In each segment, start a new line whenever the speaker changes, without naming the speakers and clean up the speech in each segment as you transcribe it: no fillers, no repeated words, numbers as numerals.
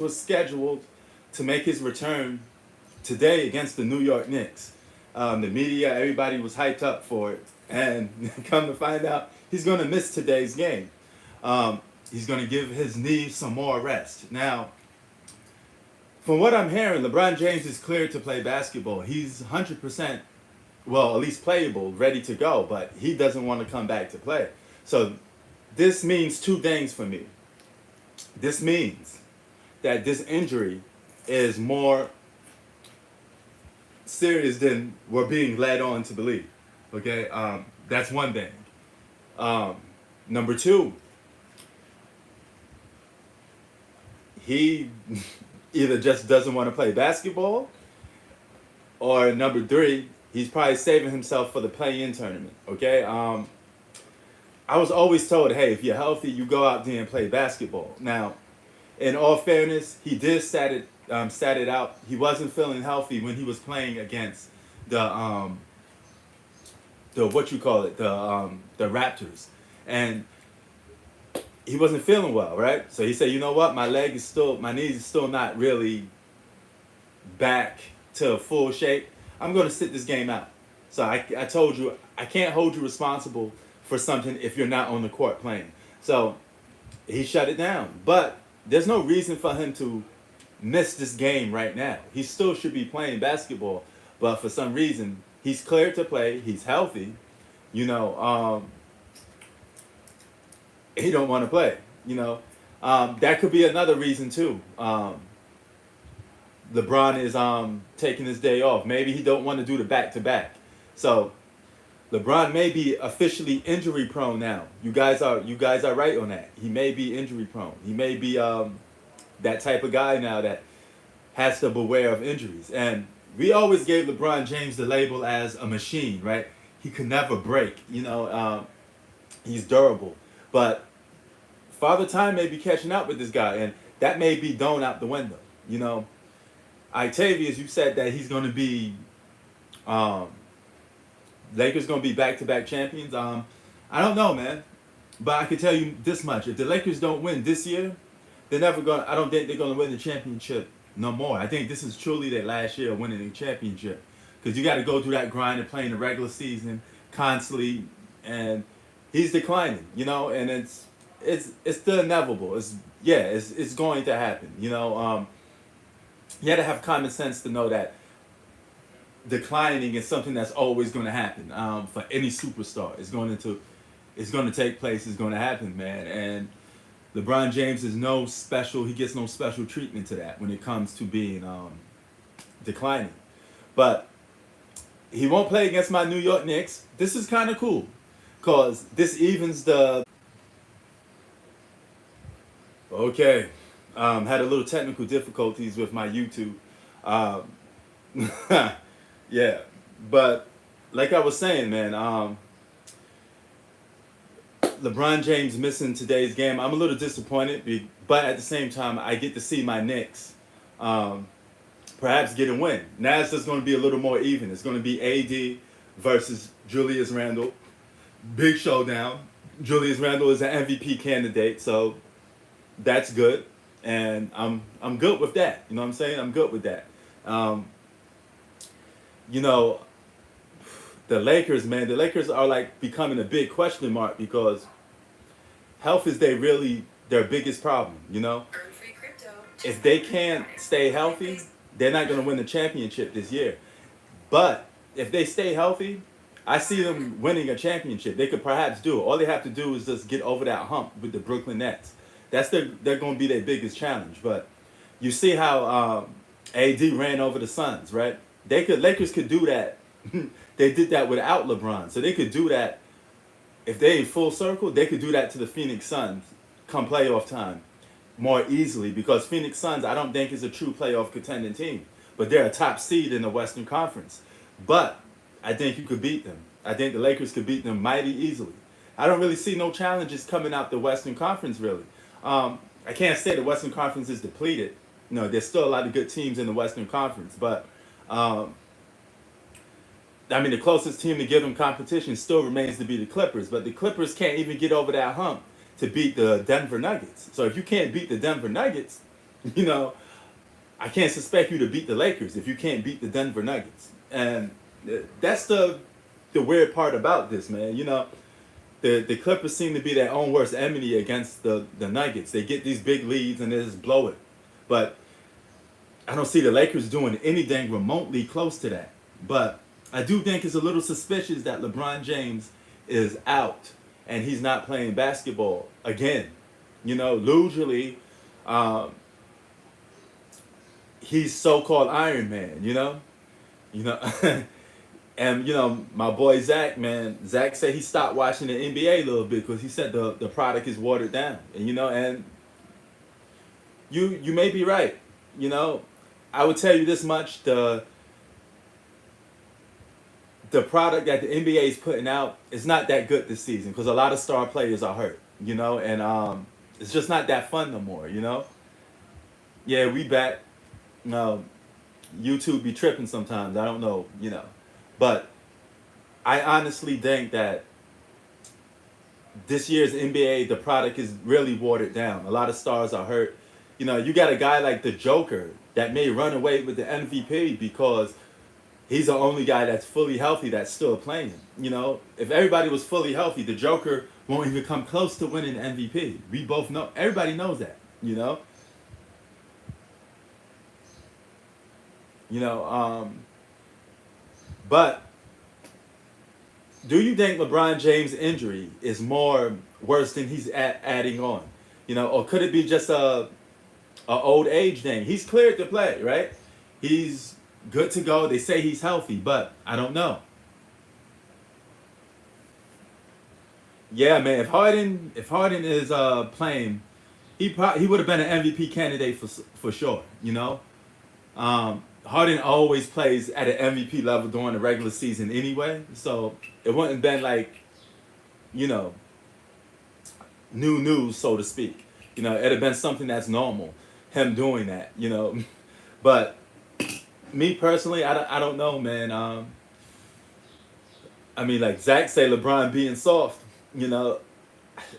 was scheduled to make his return today against the New York Knicks. The media, everybody was hyped up for it, and come to find out, he's going to miss today's game. Um, he's going to give his knee some more rest. Now, from what I'm hearing, LeBron James is cleared to play basketball. He's 100%, well, at least playable, ready to go, but he doesn't want to come back to play. So this means two things for me. This means that this injury is more serious than we're being led on to believe. Okay, that's one thing. Um, Number two, he either just doesn't want to play basketball, or number three, he's probably saving himself for the play-in tournament. Okay, I was always told, hey, if you're healthy, you go out there and play basketball. Now, in all fairness, he did sat it out. He wasn't feeling healthy when he was playing against the the what you call it, the Raptors, and he wasn't feeling well, right? So he said, you know what, my knees is still not really back to full shape. I'm going to sit this game out. So I told you I can't hold you responsible for something if you're not on the court playing. So he shut it down. But there's no reason for him to miss this game right now. He still should be playing basketball, but for some reason he's cleared to play. He's healthy. You know, he don't want to play. You know, that could be another reason too. LeBron is taking his day off. Maybe he don't want to do the back to back. So LeBron may be officially injury prone now. You guys are right on that. He may be injury prone. He may be that type of guy now that has to beware of injuries. And we always gave LeBron James the label as a machine, right? He could never break. You know, he's durable. But Father Time may be catching up with this guy, and that may be thrown out the window. You know, Octavius, you said that he's going to be, Lakers going to be back-to-back champions. I don't know, man, but I can tell you this much: if the Lakers don't win this year, they're never going. I don't think they're going to win the championship no more. I think this is truly their last year of winning the championship, because you got to go through that grind of playing the regular season constantly, and he's declining. You know, and it's the inevitable. It's going to happen. You know, you got to have common sense to know that declining is something that's always going to happen for any superstar. It's going to take place. It's going to happen, man. And LeBron James is no special. He gets no special treatment to that when it comes to being declining. But he won't play against my New York Knicks. This is kind of cool, cause this evens the. Okay, had a little technical difficulties with my YouTube. Um, yeah, but like I was saying, man, LeBron James missing today's game. I'm a little disappointed, but at the same time, I get to see my Knicks um, perhaps get a win. Now it's just going to be a little more even. It's going to be AD versus Julius Randle. Big showdown. Julius Randle is an MVP candidate, so that's good, and I'm good with that. You know what I'm saying? I'm good with that. Um, you know, the Lakers, man, the Lakers are like becoming a big question mark because health is their biggest problem. You know, if they can't stay healthy, they're not going to win the championship this year. But if they stay healthy, I see them winning a championship. They could perhaps do it. All they have to do is just get over that hump with the Brooklyn Nets. They're going to be their biggest challenge. But you see how AD ran over the Suns, right? Lakers could do that. They did that without LeBron, so they could do that if they in full circle. They could do that to the Phoenix Suns come playoff time more easily, because Phoenix Suns I don't think is a true playoff contending team, but they're a top seed in the Western Conference. But I think you could beat them. I think the Lakers could beat them mighty easily. I don't really see no challenges coming out the Western Conference really. I can't say the Western Conference is depleted. No, there's still a lot of good teams in the Western Conference, but um, I mean, the closest team to give them competition still remains to be the Clippers, but the Clippers can't even get over that hump to beat the Denver Nuggets. So if you can't beat the Denver Nuggets, You know, I can't suspect you to beat the Lakers if you can't beat the Denver Nuggets. And that's the weird part about this, man. You know, the Clippers seem to be their own worst enemy against the Nuggets. They get these big leads and they just blow it. But I don't see the Lakers doing anything remotely close to that. But I do think it's a little suspicious that LeBron James is out and he's not playing basketball again. You know, usually um, he's so-called Iron Man. You know, and you know my boy Zach, man. Zach said he stopped watching the NBA a little bit because he said the product is watered down. And you know, and you may be right. You know, I would tell you this much: the product that the NBA is putting out is not that good this season because a lot of star players are hurt. You know, and it's just not that fun no more. You know, yeah, we back. No, YouTube be tripping sometimes. I don't know. You know, but I honestly think that this year's NBA, the product is really watered down. A lot of stars are hurt. You know, you got a guy like the Joker that may run away with the MVP because he's the only guy that's fully healthy that's still playing. You know, if everybody was fully healthy, the Joker won't even come close to winning the MVP. We both know. Everybody knows that. You know. You know. But do you think LeBron James' injury is more worse than he's adding on? You know, or could it be just a old age thing? He's cleared to play, right? He's good to go. They say he's healthy, but I don't know. Yeah, man. If Harden is playing, he would have been an MVP candidate for sure. You know, Harden always plays at an MVP level during the regular season anyway, so it wouldn't have been like, you know, new news, so to speak. You know, it'd have been something that's normal, him doing that, you know. But me personally, I don't know, man. I mean, like Zach say LeBron being soft, you know.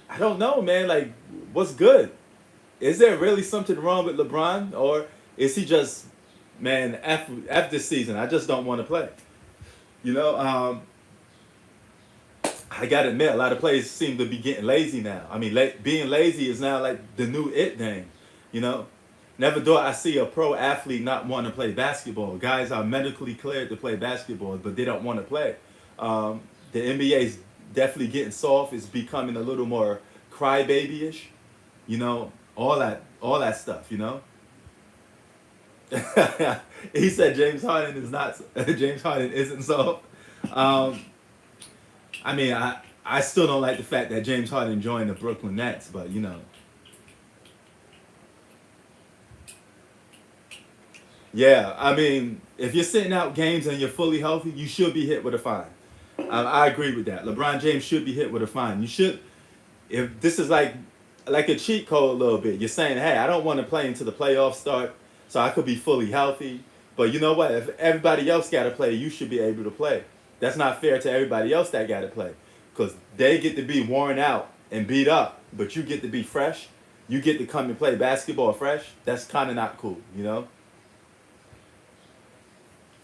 I don't know, man. Like, what's good? Is there really something wrong with LeBron? Or is he just, man, after this season, I just don't want to play? You know, I gotta admit, a lot of players seem to be getting lazy now. I mean, being lazy is now like the new it thing. You know, never do I see a pro athlete not want to play basketball. Guys are medically cleared to play basketball, but they don't want to play. The NBA is definitely getting soft. It's becoming a little more crybaby-ish. You know, all that stuff. You know. He said James Harden is not. James Harden isn't soft. Um, I mean, I still don't like the fact that James Harden joined the Brooklyn Nets, but you know, yeah. I mean, if you're sitting out games and you're fully healthy, you should be hit with a fine. I agree with that. LeBron James should be hit with a fine. You should, if this is like a cheat code a little bit. You're saying, hey, I don't want to play until the playoffs start, so I could be fully healthy. But you know what? If everybody else got to play, you should be able to play. That's not fair to everybody else that got to play, because they get to be worn out and beat up, but you get to be fresh. You get to come and play basketball fresh. That's kind of not cool, you know.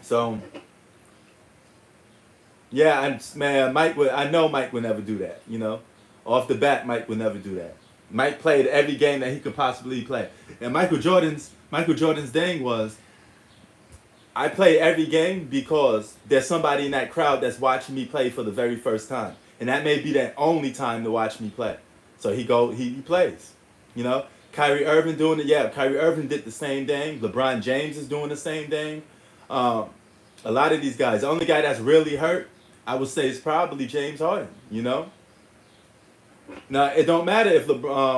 So yeah, man, Mike would. I know Mike would never do that. You know, off the bat, Mike would never do that. Mike played every game that he could possibly play, and Michael Jordan's thing was, I play every game because there's somebody in that crowd that's watching me play for the very first time, and that may be their only time to watch me play. So he plays. You know, Kyrie Irving doing it. Yeah, Kyrie Irving did the same thing. LeBron James is doing the same thing. Um, a lot of these guys. The only guy that's really hurt, I would say, is probably James Harden. You know. Now it don't matter if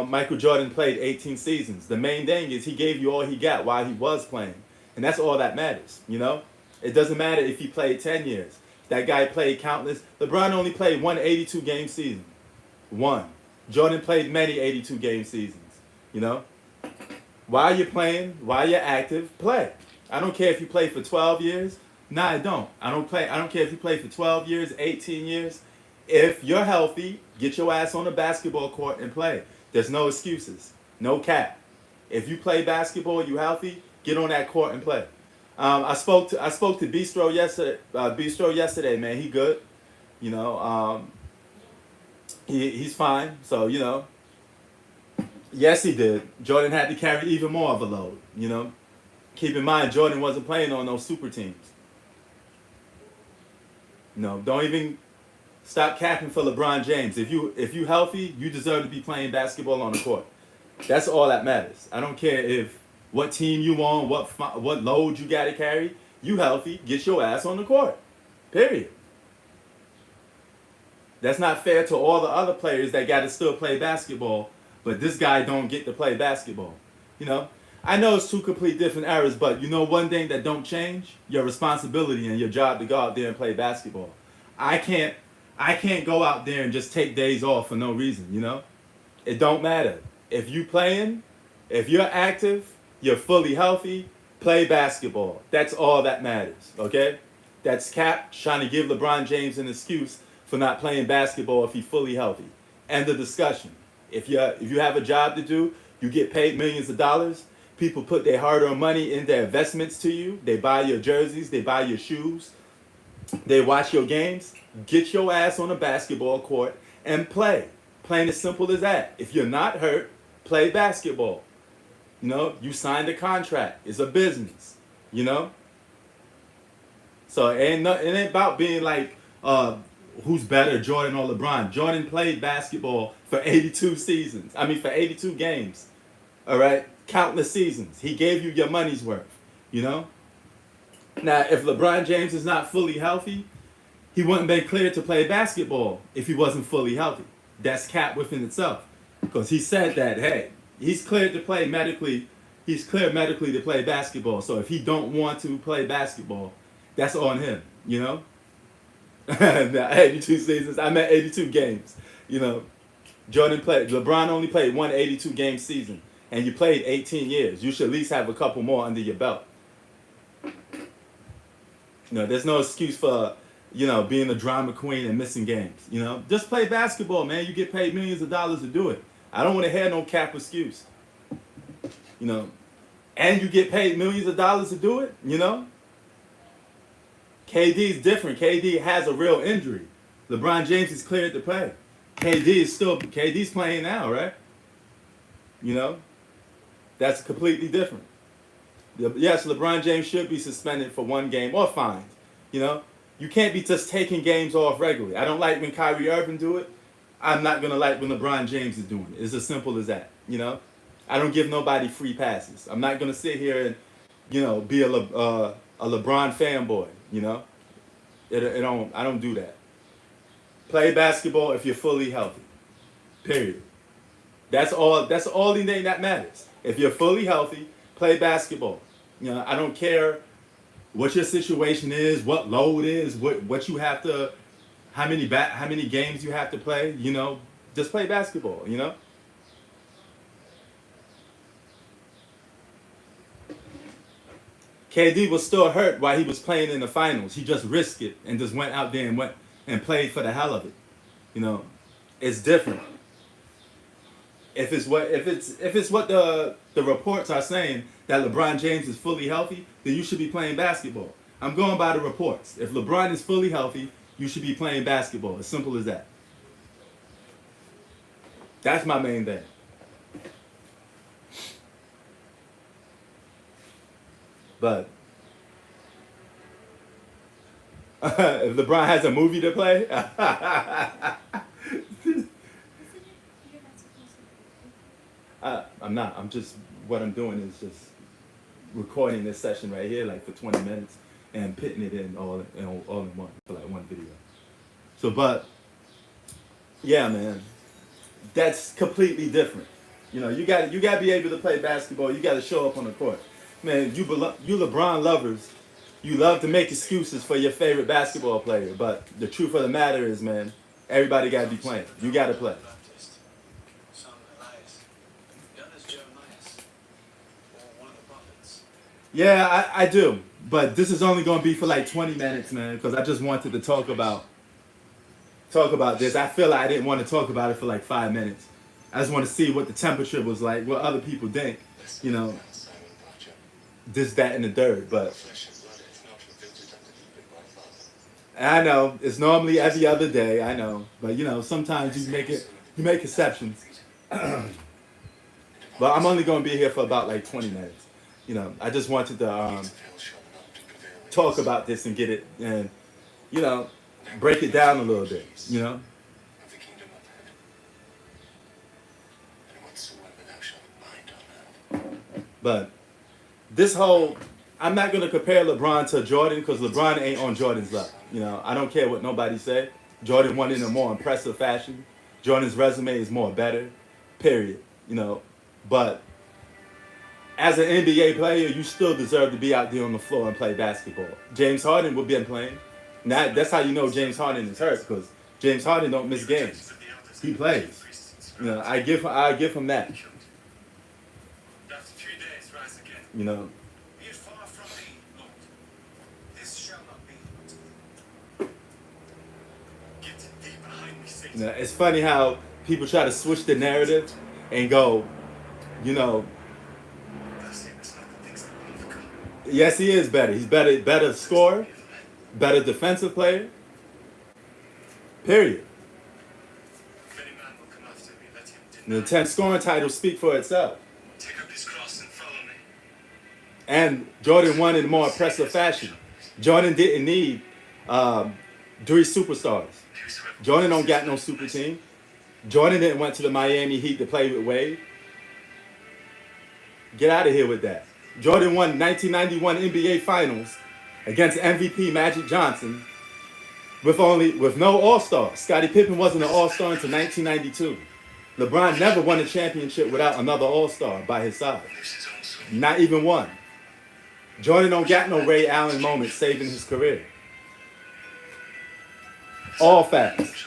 Michael Jordan played 18 seasons. The main thing is he gave you all he got while he was playing, and that's all that matters. You know, it doesn't matter if he played 10 years. That guy played countless. LeBron only played one 82 game season. One. Jordan played many 82 game seasons. You know, while you're playing, while you're active, play. I don't care if you play for 12 years. Nah, I don't. I don't play. I don't care if you play for 12 years, 18 years. If you're healthy, get your ass on the basketball court and play. There's no excuses. No cap. If you play basketball, you healthy, get on that court and play. I spoke to Bistro yesterday, man. He good. You know, he's fine. So yes, he did. Jordan had to carry even more of a load. Keep in mind, Jordan wasn't playing on those super teams. Don't even stop capping for LeBron James. If you healthy, you deserve to be playing basketball on the court. That's all that matters. I don't care if what team you on, what load you got to carry. You healthy, get your ass on the court. Period. That's not fair to all the other players that got to still play basketball, but this guy don't get to play basketball. I know it's two complete different eras, but one thing that don't change? Your responsibility and your job to go out there and play basketball. I can't go out there and just take days off for no reason. It don't matter. If you playing, if you're active, you're fully healthy, play basketball. That's all that matters, okay? That's Cap trying to give LeBron James an excuse for not playing basketball if he's fully healthy. End of discussion. If you have a job to do, you get paid millions of dollars. People put their hard-earned money in their investments to you. They buy your jerseys. They buy your shoes. They watch your games. Get your ass on a basketball court and play. Plain as simple as that. If you're not hurt, play basketball. You signed a contract. It's a business. So it ain't about being like who's better, Jordan or LeBron. Jordan played basketball for 82 seasons. For 82 games. All right? Countless seasons. He gave you your money's worth. Now, if LeBron James is not fully healthy, he wouldn't be cleared to play basketball if he wasn't fully healthy. That's Cap within itself. Because he said that, hey, he's cleared to play medically. He's cleared medically to play basketball. So if he don't want to play basketball, that's on him, 82 seasons. I meant 82 games. LeBron only played one 82 game season. And you played 18 years. You should at least have a couple more under your belt. There's no excuse for, being a drama queen and missing games. Just play basketball, man. You get paid millions of dollars to do it. I don't want to hear no Cap excuse. And you get paid millions of dollars to do it, KD's different. KD has a real injury. LeBron James is cleared to play. KD's playing now, right? That's completely different. Yes, LeBron James should be suspended for one game or fined. You can't be just taking games off regularly. I don't like when Kyrie Irving do it. I'm not going to like when LeBron James is doing it. It's as simple as that, I don't give nobody free passes. I'm not going to sit here and, be a LeBron fanboy, I don't do that. Play basketball if you're fully healthy. Period. That's all. That's the only thing that matters. If you're fully healthy, play basketball. I don't care what your situation is, what load is, what you have to, how many games you have to play. Just play basketball. KD was still hurt while he was playing in the finals. He just risked it and just went out there and went and played for the hell of it. It's different. If it's what the reports are saying that LeBron James is fully healthy, then you should be playing basketball. I'm going by the reports. If LeBron is fully healthy, you should be playing basketball. As simple as that. That's my main thing. But if LeBron has a movie to play, I'm not. What I'm doing is just recording this session right here, like for 20 minutes, and putting it in all in one for like one video. So, but yeah, man, that's completely different. You got to be able to play basketball. You got to show up on the court. Man, you LeBron lovers, you love to make excuses for your favorite basketball player, but the truth of the matter is, man, everybody got to be playing. You got to play. Yeah, I do, but this is only going to be for like 20 minutes, man, because I just wanted to talk about this. I feel like I didn't want to talk about it for like 5 minutes. I just want to see what the temperature was like, what other people think. you know, this, that, and the third. But I know it's normally every other day. I know, but sometimes you make exceptions. But I'm only going to be here for about like 20 minutes. I just wanted to talk about this and get it and you know break it down a little bit. But this whole I'm not going to compare LeBron to Jordan because LeBron ain't on Jordan's level. I don't care what nobody say. Jordan won in a more impressive fashion. Jordan's resume is more better. Period. But as an NBA player, you still deserve to be out there on the floor and play basketball. James Harden would be playing. Now that's how you know James Harden is hurt because James Harden don't miss games. He plays. I give him that. You know. It's funny how people try to switch the narrative and go, you know, yes, he is better. He's better scorer, better defensive player. Period. The 10 scoring titles speak for itself. And Jordan won in a more impressive fashion. Jordan didn't need three superstars. Jordan don't got no super team. Jordan didn't went to the Miami Heat to play with Wade. Get out of here with that. Jordan won 1991 NBA Finals against MVP Magic Johnson with no All-Star. Scottie Pippen wasn't an All-Star until 1992. LeBron never won a championship without another All-Star by his side. Not even one. Jordan don't got no Ray Allen moment saving his career. All facts.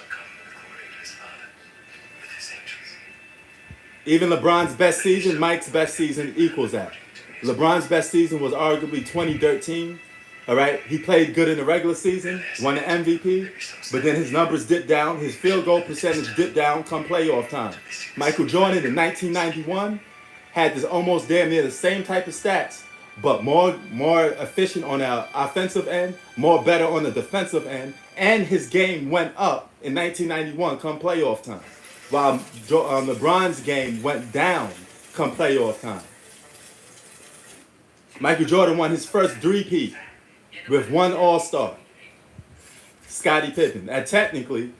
Even LeBron's best season, Mike's best season equals that. LeBron's best season was arguably 2013. All right, he played good in the regular season, won the MVP, but then his numbers dipped down. His field goal percentage dipped down come playoff time. Michael Jordan in 1991 had this almost damn near the same type of stats, but more efficient on the offensive end, more better on the defensive end, and his game went up in 1991 come playoff time, while LeBron's game went down come playoff time. Michael Jordan won his first three-peat with one All-Star, Scottie Pippen. And technically,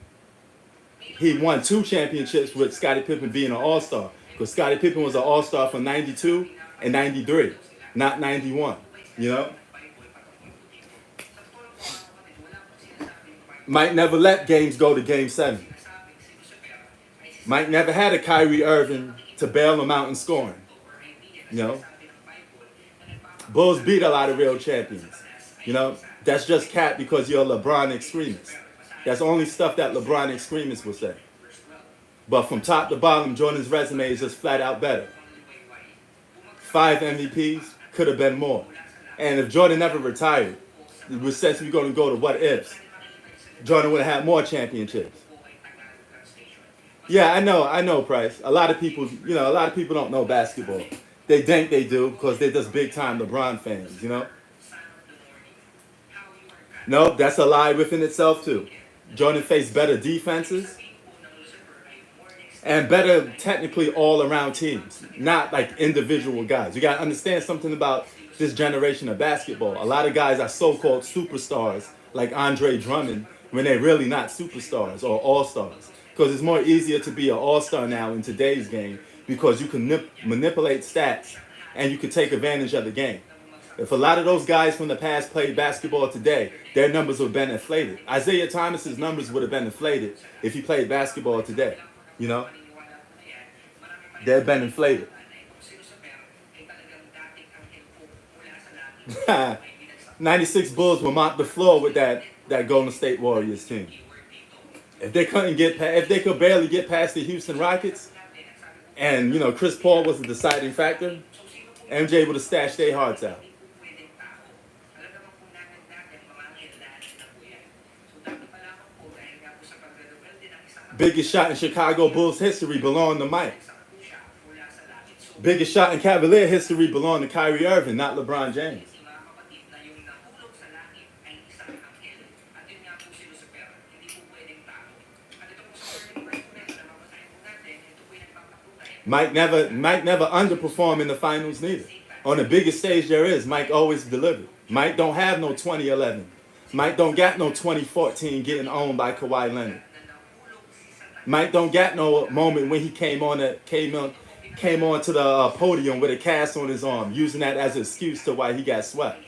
he won two championships with Scottie Pippen being an All-Star, because Scottie Pippen was an All-Star for 92 and 93, not 91, Mike never let games go to Game 7. Mike never had a Kyrie Irving to bail him out in scoring. Bulls beat a lot of real champions. That's just cat because you're a LeBron extremist. That's only stuff that LeBron extremists will say. But from top to bottom, Jordan's resume is just flat out better. 5 MVPs, could have been more. And if Jordan never retired, since we're going to go to what ifs, Jordan would have had more championships. Yeah, I know, Price. A lot of people don't know basketball. They think they do because they're just big time LeBron fans, No, that's a lie within itself too. Jordan faced better defenses and better technically all around teams, not like individual guys. You got to understand something about this generation of basketball. A lot of guys are so-called superstars like Andre Drummond when they're really not superstars or all-stars. Because it's more easier to be an all-star now in today's game because you can manipulate stats and you can take advantage of the game. If a lot of those guys from the past played basketball today, their numbers would have been inflated. Isaiah Thomas's numbers would have been inflated if he played basketball today. They've been inflated. 96 Bulls will mop the floor with that Golden State Warriors team. If they could barely get past the Houston Rockets, and Chris Paul was the deciding factor, MJ would have stashed their hearts out. Biggest shot in Chicago Bulls history belonged to Mike. Biggest shot in Cavalier history belonged to Kyrie Irving, not LeBron James. Mike never underperformed in the finals neither. On the biggest stage there is, Mike always delivered. Mike don't have no 2011. Mike don't got no 2014 getting owned by Kawhi Leonard. Mike don't got no moment when he came on to the podium with a cast on his arm, using that as an excuse to why he got swept.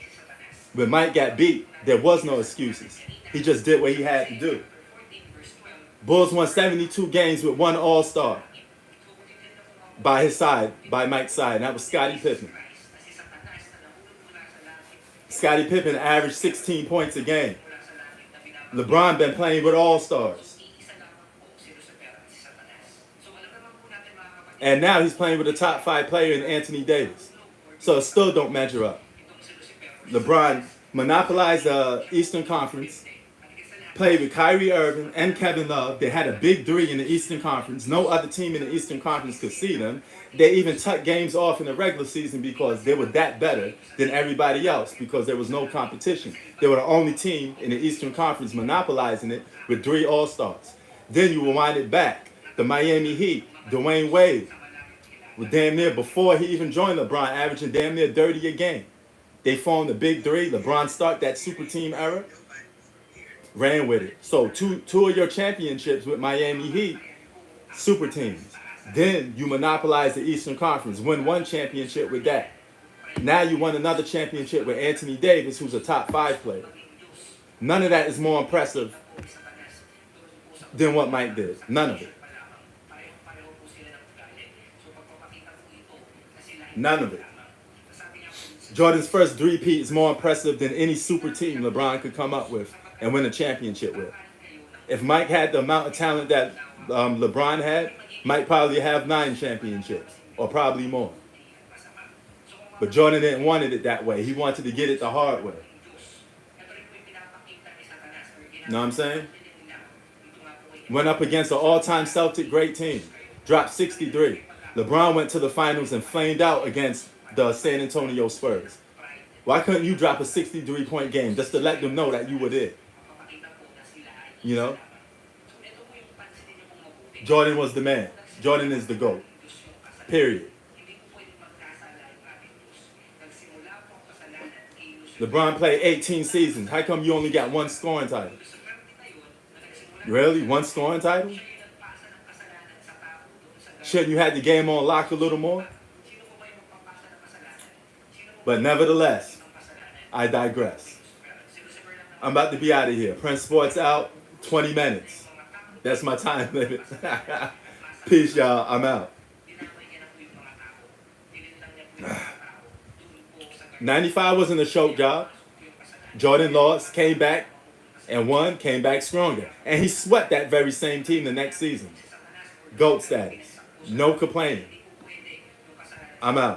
When Mike got beat, there was no excuses. He just did what he had to do. Bulls won 72 games with one All-Star by his side, by Mike's side, and that was Scottie Pippen. Scottie Pippen averaged 16 points a game. LeBron been playing with All-Stars. And now he's playing with a top 5 player in Anthony Davis. So it still don't measure up. LeBron monopolized the Eastern Conference, played with Kyrie Irving and Kevin Love. They had a big three in the Eastern Conference. No other team in the Eastern Conference could see them. They even took games off in the regular season because they were that better than everybody else because there was no competition. They were the only team in the Eastern Conference monopolizing it with 3 All-Stars. Then you rewind it back. The Miami Heat, Dwayne Wade, was damn near, before he even joined LeBron, averaging damn near 30 a game. They formed the big three. LeBron started that super team era, ran with it. So two of your championships with Miami Heat, super teams. Then you monopolize the Eastern Conference, win one championship with that. Now you won another championship with Anthony Davis, who's a top 5 player. None of that is more impressive than what Mike did. None of it. None of it. Jordan's first three-peat is more impressive than any super team LeBron could come up with and win a championship with. If Mike had the amount of talent that LeBron had, Mike probably have 9 championships, or probably more. But Jordan didn't want it that way. He wanted to get it the hard way. You know what I'm saying? Went up against an all-time Celtic great team. Dropped 63. LeBron went to the finals and flamed out against the San Antonio Spurs. Why couldn't you drop a 63-point game just to let them know that you were there? You know? Jordan was the man. Jordan is the GOAT. Period. LeBron played 18 seasons. How come you only got 1 scoring title? Really? 1 scoring title? Shouldn't you have the game on lock a little more? But nevertheless, I digress. I'm about to be out of here. Prince Sports out, 20 minutes. That's my time limit. Peace, y'all. I'm out. 95 wasn't a choke job. Jordan lost, came back, and won, came back stronger. And he swept that very same team the next season. GOAT status. No complaining. I'm out.